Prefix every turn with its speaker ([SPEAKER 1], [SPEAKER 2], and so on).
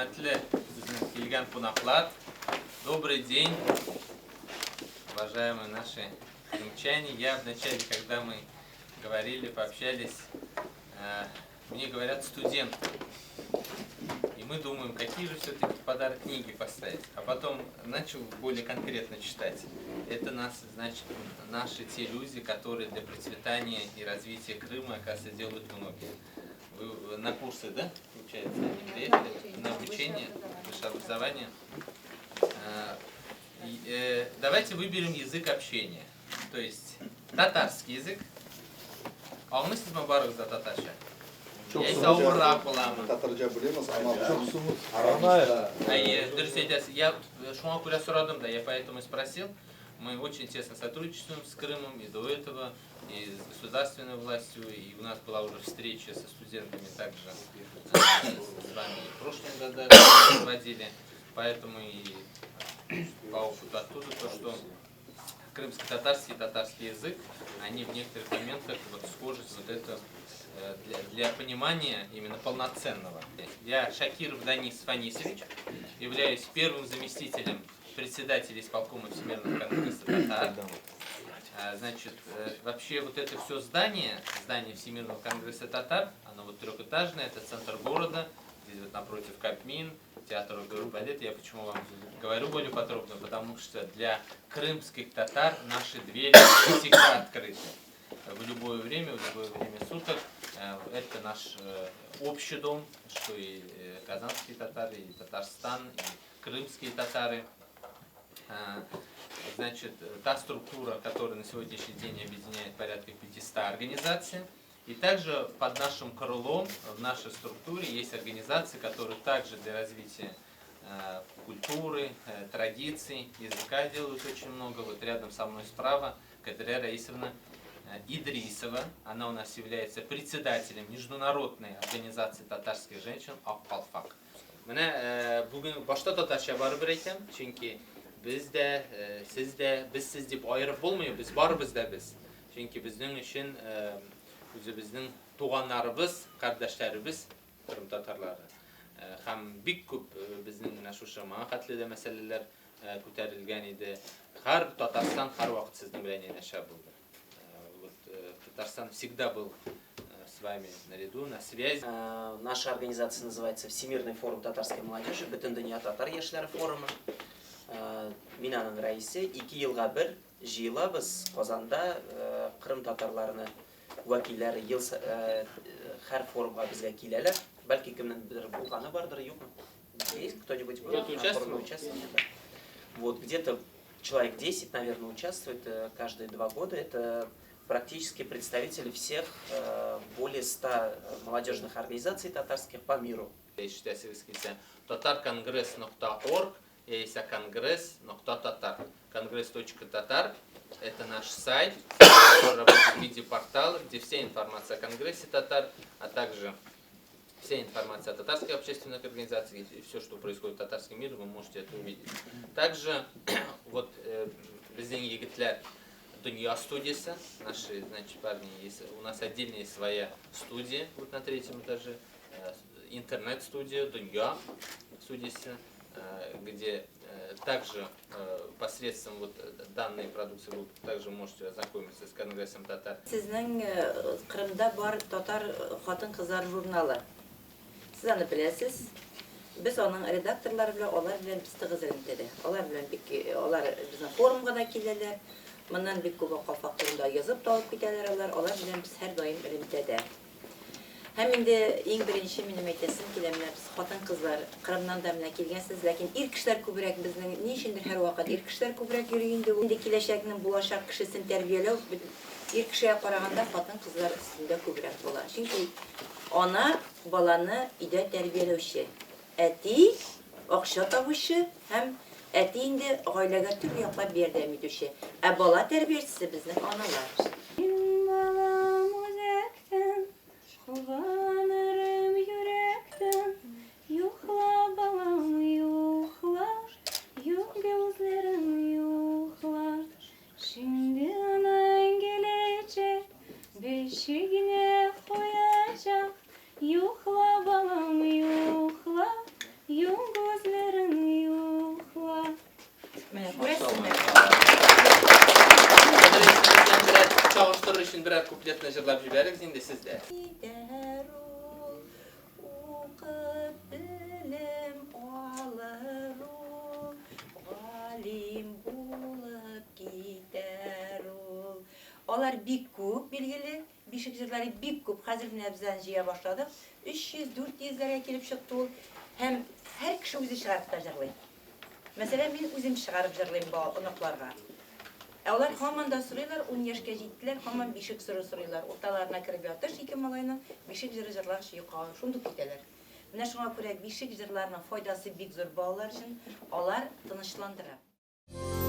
[SPEAKER 1] Hürmetli Ильган Пунаплат. Добрый день, уважаемые наши крымчане. Я вначале, когда мы говорили, пообщались, мне говорят студенты. И мы думаем, какие же все-таки подарок книги поставить. А потом начал более конкретно читать. Это значит, наши те люди, которые для процветания и развития Крыма, оказывается, делают многие. Вы на курсы, да, получается, они приехали? На обучение, высшее образование. Давайте выберем язык общения. То есть татарский язык. А у нас есть барык за татарша. Я сауыррак буламын.
[SPEAKER 2] Татарча білеміз, ама
[SPEAKER 3] Чоксумуз.
[SPEAKER 1] Дұрыс айтасыз. Я шуңа күрә сұрадым да, я поэтому спросил. Мы очень тесно сотрудничаем с Крымом и до этого, и с государственной властью, и у нас была уже встреча со студентами также с вами в прошлом году проводили. Поэтому и по опыту оттуда то, что крымско-татарский и татарский язык, они в некоторых моментах вот схожесть вот это для понимания именно полноценного. Я Шакиров Данис Фанисович, являюсь первым заместителем председателя исполкома Всемирного конгресса татар. Значит, вообще вот это все здание Всемирного конгресса татар, оно вот трехэтажное, это центр города, здесь вот напротив Кабмин, театр оперы и балета. Я почему вам говорю более подробно, потому что для крымских татар наши двери всегда открыты. В любое время суток. Это наш общий дом, что и казанские татары, и Татарстан, и крымские татары. Значит, та структура, которая на сегодняшний день объединяет порядка 500 организаций. И также под нашим крылом в нашей структуре есть организации, которые также для развития культуры, традиций, языка делают очень много. Вот рядом со мной справа Кадрия Раисовна Идрисова, она у нас является председателем Международной организации татарских женщин Акпалфак. Менә бүген башта татарча барып әйтәм, чөнки бездә, сездә, без дип аерып булмый, без барыбыз да без. Чөнки безнең өчен үзебезнең туганнарыбыз, кардәшләребез Крым татарлары. Һәм бик күп безнең менә шушы моңа хәтле дә мәсьәләләр күтәрелгән иде. Һәр Татарстан һәрвакыт сезнең белән янәшә булды. Татарстан всегда был с вами наряду, на связи.
[SPEAKER 4] Наша организация называется Всемирный форум татарской молодежи, Бөтен дөнья татар яшьләре форумы. Мин аның рәисе. 2 елга бер җыелабыз Казанда. Крым татарларының вәкилләре һәр форумга безгә киләләр. Бәлки кемнеңдер булганы бардыр, юкмы? Есть кто-нибудь участвует? Вот где-то человек 10, наверное, участвует каждые 2 года. Это практически представители всех более 100 молодежных организаций татарских по миру.
[SPEAKER 1] Tatarkongress.org, есть конгресс.татар. Конгресс.татар – это наш сайт, который работает в виде портала, где вся информация о Конгрессе татар, а также вся информация о татарской общественной организации и все, что происходит в татарском мире, вы можете это увидеть. Также вот біздің егітлер Дунья студиясы, наши, значит, парни, у нас отдельно есть своя студия, вот на 3-м этаже, интернет-студия Дунья студиясы, где также посредством вот данной продукции вы также можете ознакомиться с Конгрессом татар.
[SPEAKER 5] Сезнең Крымда бар татар хатын-кызлар журналы. Сез аны беләсез. Без аның редакторлары белән, алар белән без тыгыз элемтәдә. Алар безнең форумга да киләләр. Моннан бик күп калфак турында язып та алып китәләр алар. Алар белән без һәр даим элемтәдә. Һәм инде иң беренче минем әйтәсем килә, менә без хатын-кызлар Крымнан да менә килгәнсез, ләкин ир кешеләр күбрәк безнең ни өчендер һәр вакыт ир кешеләр күбрәк йөри инде. Инде киләчәкнең булачак кешесен тәрбияләү ир кешегә караганда хатын-кызлар өстендә күбрәк була. Чөнки ана баланы өйдә тәрбияләүче, әти акча табучы һәм әти инде гаиләгә төрле яклап ярдәм итүче. Ә бала тәрбиячесе безнең аналар.
[SPEAKER 6] Kullanırım yürekten, yuhla balam yuhla, yok gözlerim yuhla. Şimdi anan gelecek, beşiğine koyacak, yuhla balam yuhla, yok
[SPEAKER 1] çağrıştırır için birer kupletini jırlap jibeririz, indi sizde.
[SPEAKER 5] Gider ol, uqıp bilim alır ol, galim bulup gider ol. Olar bik köp bilgili, bişik jırları bik köp. Hazır bizden jiya başladık. 300-400'lere kelip çıktı ol. Hem her kişi özü çıkarıp da jırlayın. Mesela men özüm çıkarıp jırlayım bu onuklarga. Onlar hemen da soruyorlar, 10 yaşka jettiler, hemen bişik soruyorlar. Ortalarına kirip yatır, iki malayla bişik jırlar yukarı, şunduk gideler. Mine şuna göre bişik jırlarının faydası bik zor bağlar için, onlar tınışlandırır.